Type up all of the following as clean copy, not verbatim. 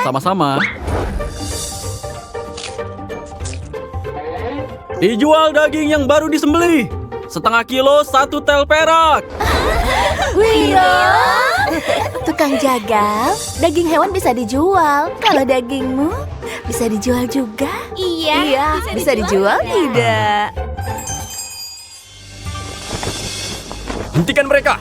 Sama-sama. Dijual daging yang baru disembelih. Setengah kilo 1 tel perak. Wio, tukang jagal, daging hewan bisa dijual. Kalau dagingmu bisa dijual juga. Iya, bisa dijual tidak? Hentikan mereka!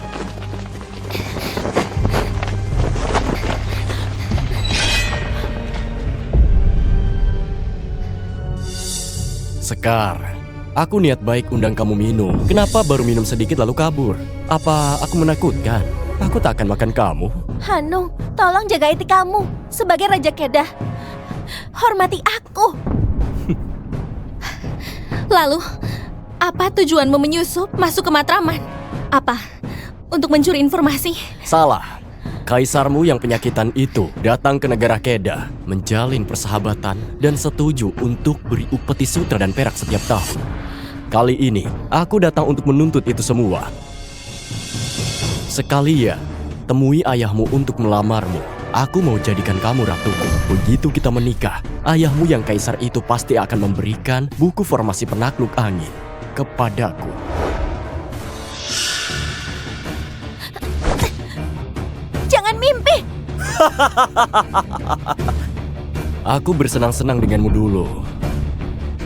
Sekar, aku niat baik undang kamu minum. Kenapa baru minum sedikit lalu kabur? Apa aku menakutkan? Aku tak akan makan kamu. Hanung, tolong jaga etikamu sebagai Raja Kedah. Hormati aku. Lalu, apa tujuanmu menyusup masuk ke Matraman? Apa? Untuk mencuri informasi? Salah. Kaisarmu yang penyakitan itu datang ke negara Kedah, menjalin persahabatan dan setuju untuk beri upeti sutra dan perak setiap tahun. Kali ini, aku datang untuk menuntut itu semua. Sekalian, temui ayahmu untuk melamarmu. Aku mau jadikan kamu ratuku. Begitu kita menikah, ayahmu yang kaisar itu pasti akan memberikan buku formasi penakluk angin kepadaku. Jangan mimpi. Aku bersenang-senang denganmu dulu.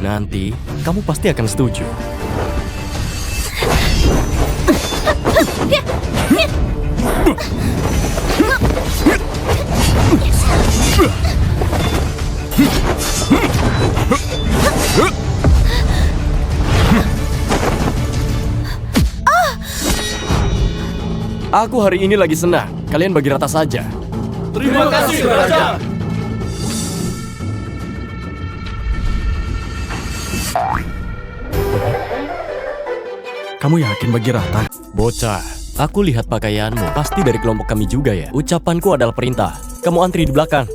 Nanti, kamu pasti akan setuju. Aku hari ini lagi senang. Kalian bagi rata saja. Terima kasih, Raja. Kamu yakin bagi rata? Bocah, aku lihat pakaianmu. Pasti dari kelompok kami juga ya. Ucapanku adalah perintah. Kamu antri di belakang.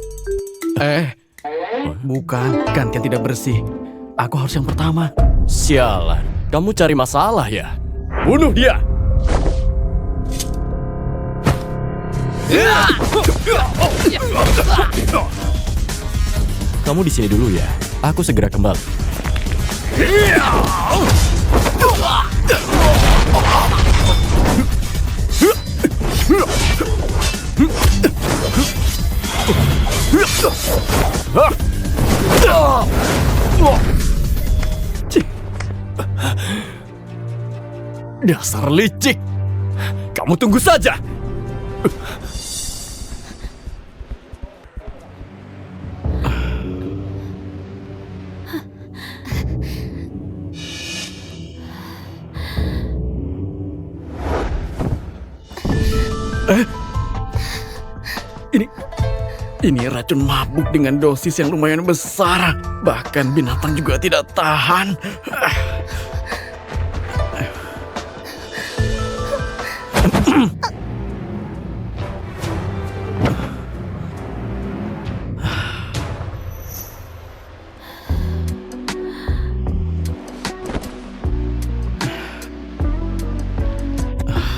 Bukan. Gantian tidak bersih. Aku harus yang pertama. Sialan, kamu cari masalah ya? Bunuh dia! Kamu di sini dulu ya. Aku segera kembali. Dasar licik. Kamu tunggu saja. Ini racun mabuk dengan dosis yang lumayan besar. Bahkan binatang juga tidak tahan.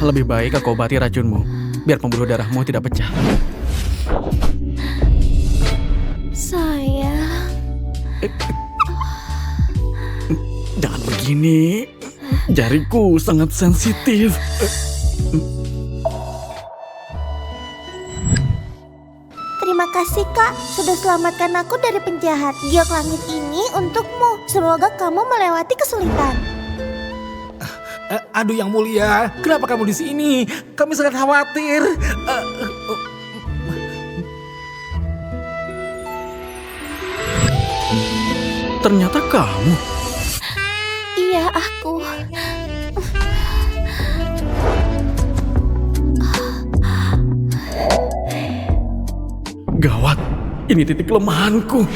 Lebih baik aku obati racunmu, biar pembuluh darahmu tidak pecah. Sayang. Jangan begini. Jariku sangat sensitif. Terima kasih Kak, sudah selamatkan aku dari penjahat. Giok langit ini untukmu. Semoga kamu melewati kesulitan. Aduh yang mulia, kenapa kamu di sini? Kami sangat khawatir. Ternyata kamu. Iya, aku. Gawat, ini titik kelemahanku.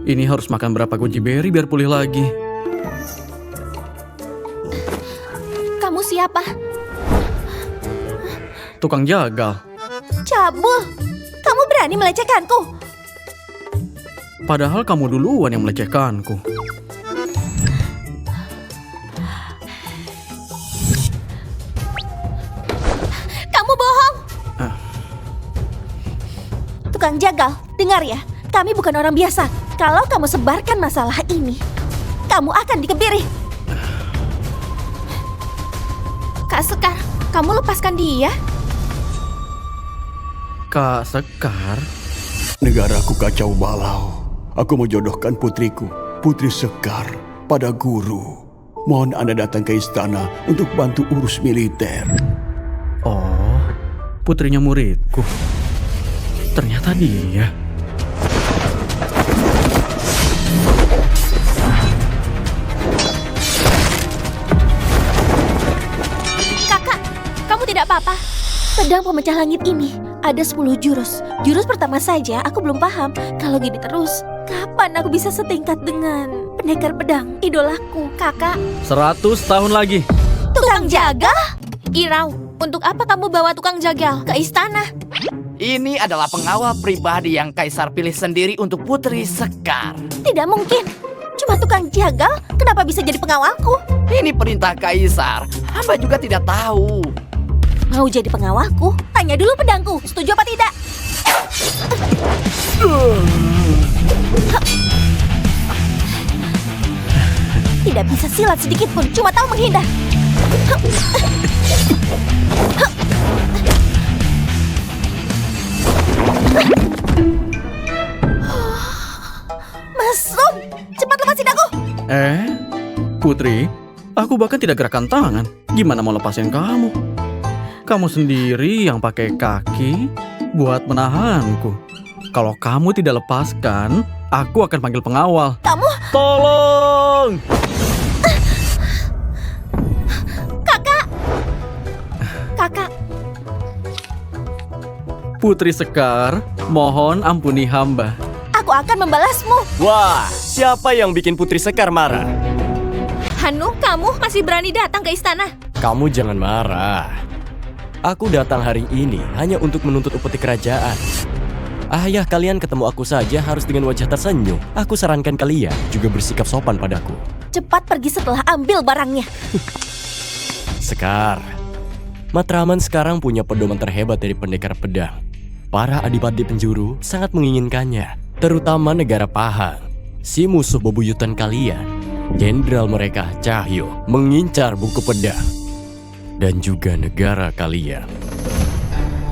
Ini harus makan berapa goji berry biar pulih lagi. Kamu siapa? Tukang jagal. Cabul, kamu berani melecehkanku? Padahal kamu duluan yang melecehkanku. Tukang jagal, dengar ya. Kami bukan orang biasa. Kalau kamu sebarkan masalah ini, kamu akan dikebiri. Kak Sekar, kamu lepaskan dia. Kak Sekar? Negaraku kacau balau. Aku menjodohkan putriku, Putri Sekar, pada guru. Mohon Anda datang ke istana untuk bantu urus militer. Oh, putrinya muridku. Ternyata dia. Kakak, kamu tidak apa-apa? Pedang pemecah langit ini ada 10 jurus. Jurus pertama saja aku belum paham. Kalau gini terus, kapan aku bisa setingkat dengan pendekar pedang idolaku? Kakak, 100 tahun lagi. tukang jagal? Irau, untuk apa kamu bawa tukang jagal ke istana? Ini adalah pengawal pribadi yang Kaisar pilih sendiri untuk Putri Sekar. Tidak mungkin. Cuma tukang jagal, kenapa bisa jadi pengawalku? Ini perintah Kaisar. Hamba juga tidak tahu. Mau jadi pengawalku? Tanya dulu pedangku, setuju apa tidak? Tidak bisa silat sedikit pun, cuma tahu menghindar. Masuk, cepat lepasin aku. Putri, aku bahkan tidak gerakkan tangan. Gimana mau lepasin kamu? Kamu sendiri yang pakai kaki buat menahanku. Kalau kamu tidak lepaskan, aku akan panggil pengawal. Kamu, Tolong! Kakak, Putri Sekar, mohon ampuni hamba. aku akan membalasmu. Wah, siapa yang bikin Putri Sekar marah? Hanu, kamu masih berani datang ke istana? Kamu jangan marah. Aku datang hari ini hanya untuk menuntut upeti kerajaan. Ayah kalian ketemu aku saja harus dengan wajah tersenyum. Aku sarankan kalian juga bersikap sopan padaku. Cepat pergi setelah ambil barangnya. Sekar, Matraman sekarang punya pedoman terhebat dari pendekar pedang. Para adipati penjuru sangat menginginkannya, terutama negara Pahang. Si musuh bebuyutan kalian, jenderal mereka Cahyo, mengincar buku pedang. Dan juga negara kalian.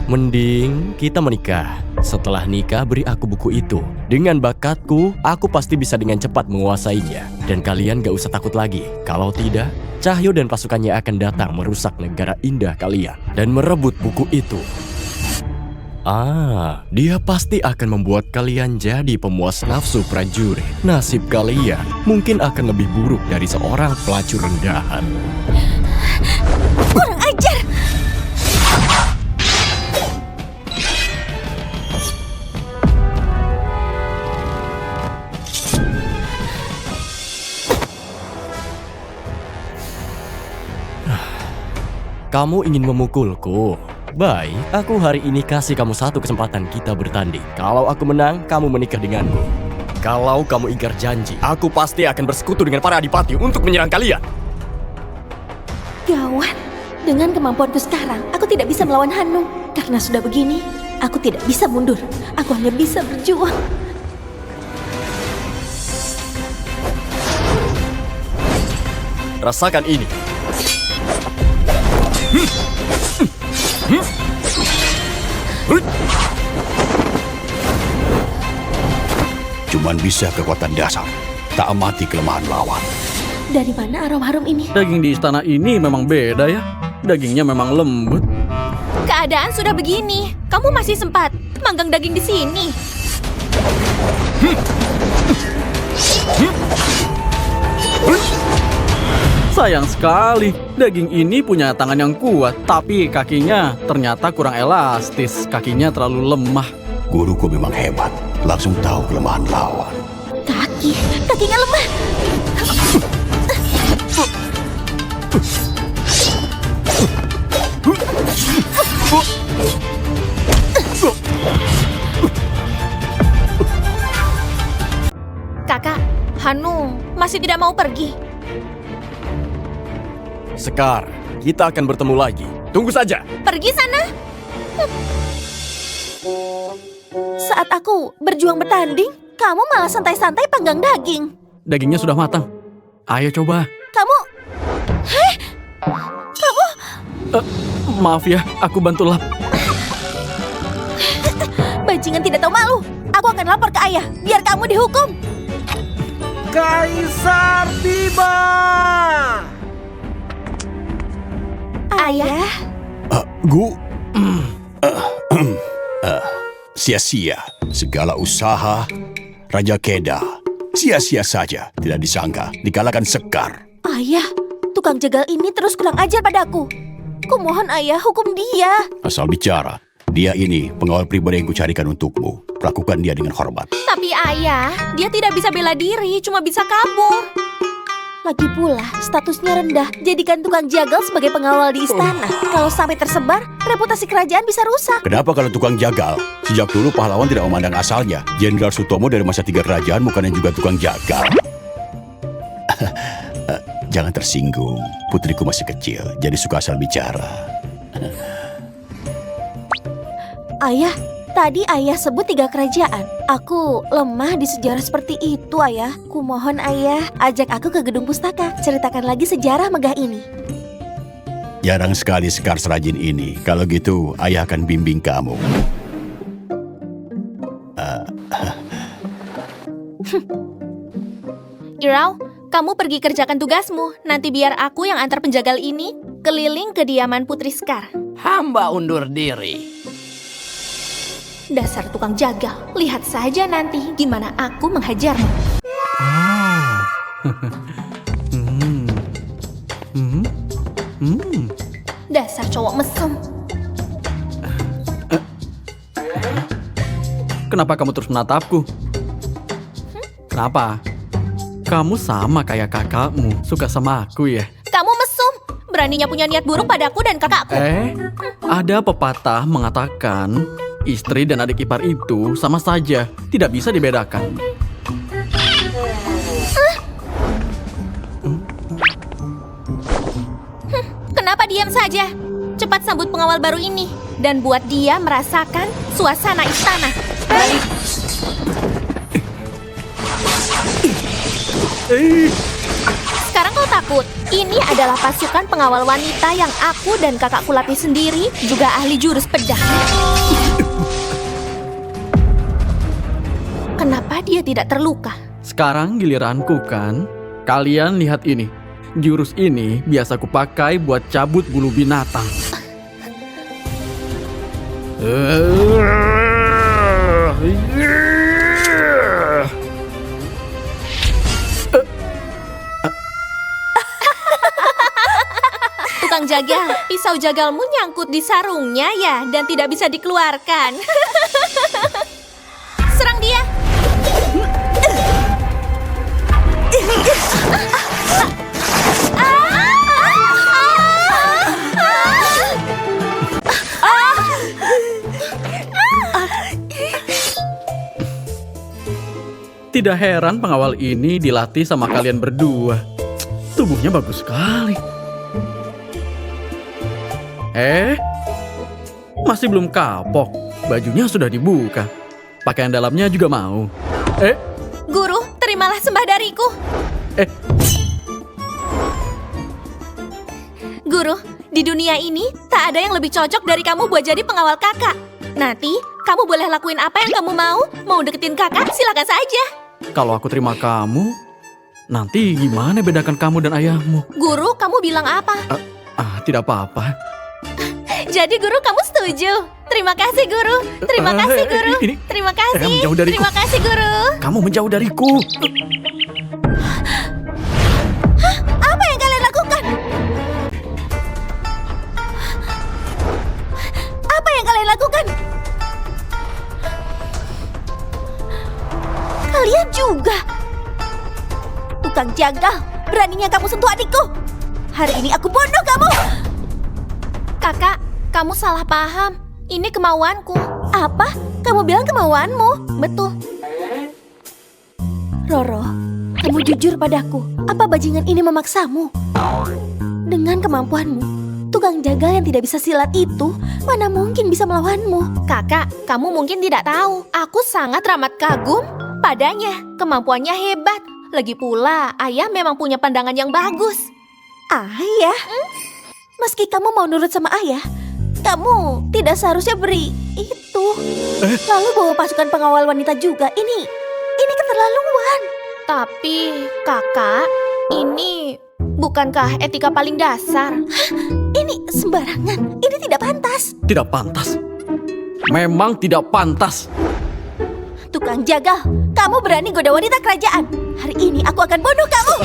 Mending kita menikah. Setelah nikah beri aku buku itu. Dengan bakatku, aku pasti bisa dengan cepat menguasainya. Dan kalian gak usah takut lagi. Kalau tidak, Cahyo dan pasukannya akan datang merusak negara indah kalian. Dan merebut buku itu. Dia pasti akan membuat kalian jadi pemuas nafsu prajurit. Nasib kalian mungkin akan lebih buruk dari seorang pelacur rendahan. Kurang ajar. Kamu ingin memukulku? Baik, aku hari ini kasih kamu satu kesempatan kita bertanding. Kalau aku menang, kamu menikah denganku. Kalau kamu ingkar janji, aku pasti akan bersekutu dengan para adipati untuk menyerang kalian. Gawat. Dengan kemampuanku sekarang, aku tidak bisa melawan Hanu. Karena sudah begini, aku tidak bisa mundur. Aku hanya bisa berjuang. Rasakan ini. Cuman bisa kekuatan dasar, tak amati kelemahan lawan. Dari mana aroma harum ini? Daging di istana ini memang beda ya. Dagingnya memang lembut. Keadaan sudah begini. Kamu masih sempat manggang daging di sini. Sayang sekali, daging ini punya tangan yang kuat, tapi kakinya ternyata kurang elastis. Kakinya terlalu lemah. Guruku memang hebat, langsung tahu kelemahan lawan. Kakinya lemah. Kakak, Hanu masih tidak mau pergi. Sekar, kita akan bertemu lagi. Tunggu saja. Pergi sana. Saat aku berjuang bertanding, kamu malah santai-santai panggang daging. Dagingnya sudah matang. Ayo coba. Kamu... Maaf ya, aku bantu lap. Bajingan tidak tahu malu. Aku akan lapor ke ayah, biar kamu dihukum. Kaisar tiba. Ayah, Sia-sia segala usaha Raja Keda. Sia-sia saja, tidak disangka dikalahkan Sekar. ayah, tukang jagal ini terus kurang ajar padaku. Kumohon ayah, hukum dia. Asal bicara, dia ini pengawal pribadi yang kucarikan untukmu. Lakukan dia dengan hormat. Tapi ayah, dia tidak bisa bela diri, cuma bisa kabur. Lagi pula, statusnya rendah. Jadikan tukang jagal sebagai pengawal di istana. Kalau sampai tersebar, reputasi kerajaan bisa rusak. Kenapa kalau tukang jagal? Sejak dulu pahlawan tidak memandang asalnya. Jenderal Sutomo dari masa 3 kerajaan bukannya juga tukang jagal. Jangan tersinggung, putriku masih kecil, jadi suka asal bicara. Ayah, tadi ayah sebut 3 kerajaan. Aku lemah di sejarah seperti itu, ayah. Kumohon ayah, ajak aku ke gedung pustaka. Ceritakan lagi sejarah megah ini. Jarang sekali Sekar serajin ini. Kalau gitu, ayah akan bimbing kamu. Irau, kamu pergi kerjakan tugasmu. Nanti biar aku yang antar penjagal ini keliling kediaman Putri Sekar. Hamba undur diri. Dasar tukang jagal, lihat saja nanti gimana aku menghajarmu. Dasar cowok mesum. Kenapa kamu terus menatapku? Kenapa? Kamu sama kayak kakakmu, suka sama aku ya? Kamu mesum, beraninya punya niat buruk padaku dan kakakku. Ada pepatah mengatakan istri dan adik ipar itu sama saja, tidak bisa dibedakan. Kenapa diam saja? Cepat sambut pengawal baru ini dan buat dia merasakan suasana istana. Sekarang kau takut? Ini adalah pasukan pengawal wanita yang aku dan kakakku latih sendiri, juga ahli jurus pedang. Kenapa dia tidak terluka? Sekarang giliranku kan? Kalian lihat ini. Jurus ini biasa kupakai buat cabut bulu binatang. Tukang jagal, pisau jagalmu nyangkut di sarungnya ya dan tidak bisa dikeluarkan. Serang dia. Tidak heran pengawal ini dilatih sama kalian berdua. Tubuhnya bagus sekali. Masih belum kapok. Bajunya sudah dibuka. Pakaian dalamnya juga mau. Guru, terimalah sembah dariku. Guru, di dunia ini tak ada yang lebih cocok dari kamu buat jadi pengawal kakak. Nanti, kamu boleh lakuin apa yang kamu mau. Mau deketin kakak, silakan saja. Kalau aku terima kamu, nanti gimana bedakan kamu dan ayahmu? Guru, kamu bilang apa? Tidak apa-apa. Jadi guru, kamu setuju? Terima kasih, guru. Terima kasih, guru. Terima kasih. Menjauh dariku. Terima kasih, guru. Kamu menjauh dariku. Apa yang kalian lakukan? Apa yang kalian lakukan? Kalian juga. Tukang jagal, beraninya kamu sentuh adikku. Hari ini aku bunuh kamu. Kakak, kamu salah paham. Ini kemauanku. Apa? Kamu bilang kemauanmu? Betul. Roro, kamu jujur padaku. Apa bajingan ini memaksamu? Dengan kemampuanmu, tukang jagal yang tidak bisa silat itu Mana mungkin bisa melawanmu? Kakak, kamu mungkin tidak tahu. Aku sangat teramat kagum padanya. Kemampuannya hebat. Lagi pula, ayah memang punya pandangan yang bagus. Ayah? Meski kamu mau nurut sama ayah, kamu tidak seharusnya beri itu. Lalu bawa pasukan pengawal wanita juga. Ini keterlaluan. Tapi, kakak, ini bukankah etika paling dasar? Ini sembarangan. Ini tidak pantas. Tidak pantas. Memang tidak pantas. Tukang jagal, kamu berani goda wanita kerajaan. Hari ini aku akan bunuh kamu.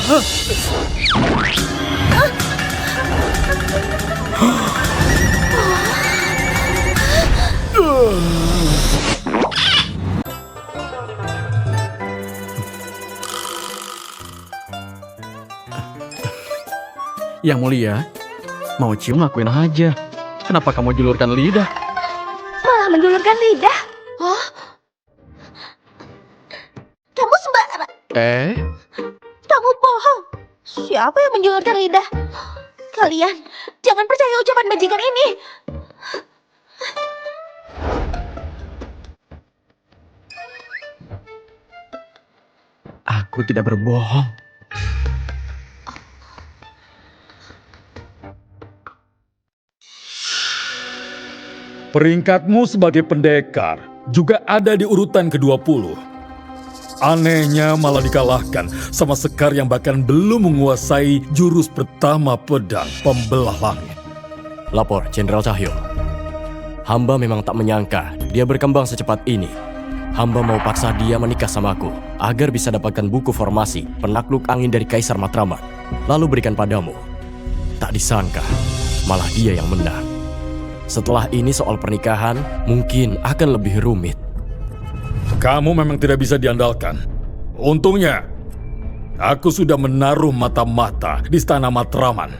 Yang mulia, mau cium lakuin aja. Kenapa kamu julurkan lidah? Malah menjulurkan lidah. Oh, kamu sembarang. Kamu bohong. Siapa yang menjulurkan lidah? Kalian jangan percaya ucapan bajingan ini. Aku tidak berbohong. Peringkatmu sebagai pendekar juga ada di urutan ke-20. Anehnya malah dikalahkan sama Sekar yang bahkan belum menguasai jurus pertama pedang pembelah langit. Lapor, Jenderal Cahyo. Hamba memang tak menyangka dia berkembang secepat ini. Hamba mau paksa dia menikah sama aku agar bisa dapatkan buku formasi penakluk angin dari Kaisar Matraman, lalu berikan padamu. Tak disangka, malah dia yang menang. Setelah ini soal pernikahan mungkin akan lebih rumit. Kamu memang tidak bisa diandalkan. Untungnya, aku sudah menaruh mata-mata di Istana Matraman.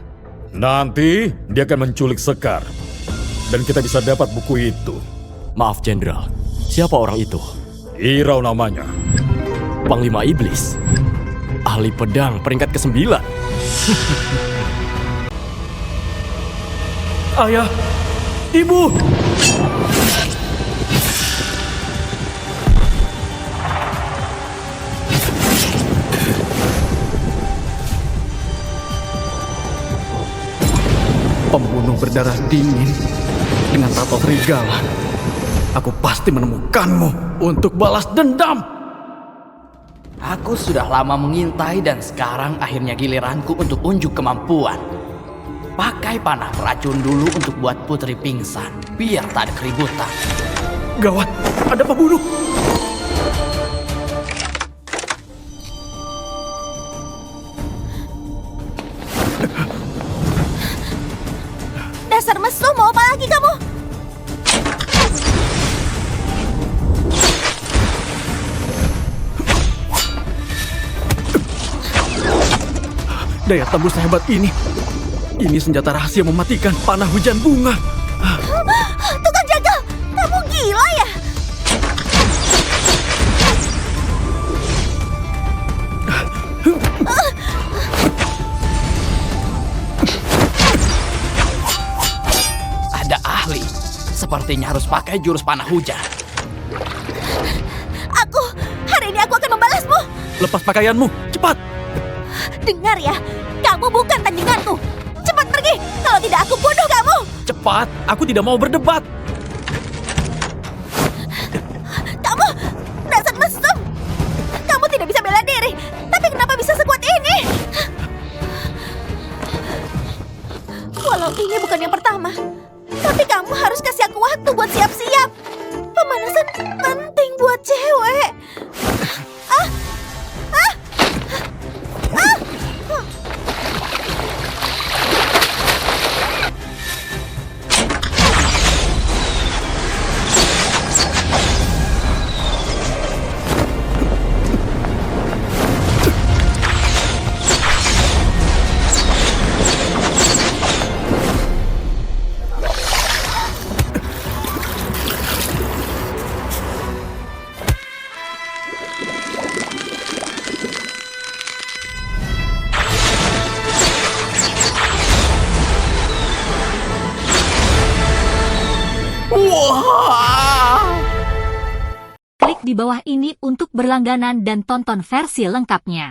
Nanti dia akan menculik Sekar. Dan kita bisa dapat buku itu. Maaf, Jenderal. Siapa orang itu? Irau namanya. Panglima Iblis. Ahli pedang peringkat ke-9. Ayah! Ibu! Pembunuh berdarah dingin dengan tato serigala. Aku pasti menemukanmu untuk balas dendam. Aku sudah lama mengintai dan sekarang akhirnya giliranku untuk unjuk kemampuan. Pakai panah beracun dulu untuk buat putri pingsan, biar tak ada keributan. Gawat, ada pembunuh. Dasar mesum, mau apa lagi kamu? Daya tembus sehebat ini. Ini senjata rahasia mematikan panah hujan bunga. Tukang jagal, kamu gila ya? Ada ahli, sepertinya harus pakai jurus panah hujan. Hari ini aku akan membalasmu. Lepas pakaianmu, cepat. Dengar ya, kamu bukan tandinganku. Cepat pergi, kalau tidak aku bunuh kamu. Cepat, aku tidak mau berdebat. Kamu, dasar mesum. Kamu tidak bisa bela diri, tapi kenapa bisa sekuat ini? Walau ini bukan yang pertama, tapi kamu harus kasih aku waktu buat siap-siap. Pemanasan penting buat cewek. Klik di bawah ini untuk berlangganan dan tonton versi lengkapnya.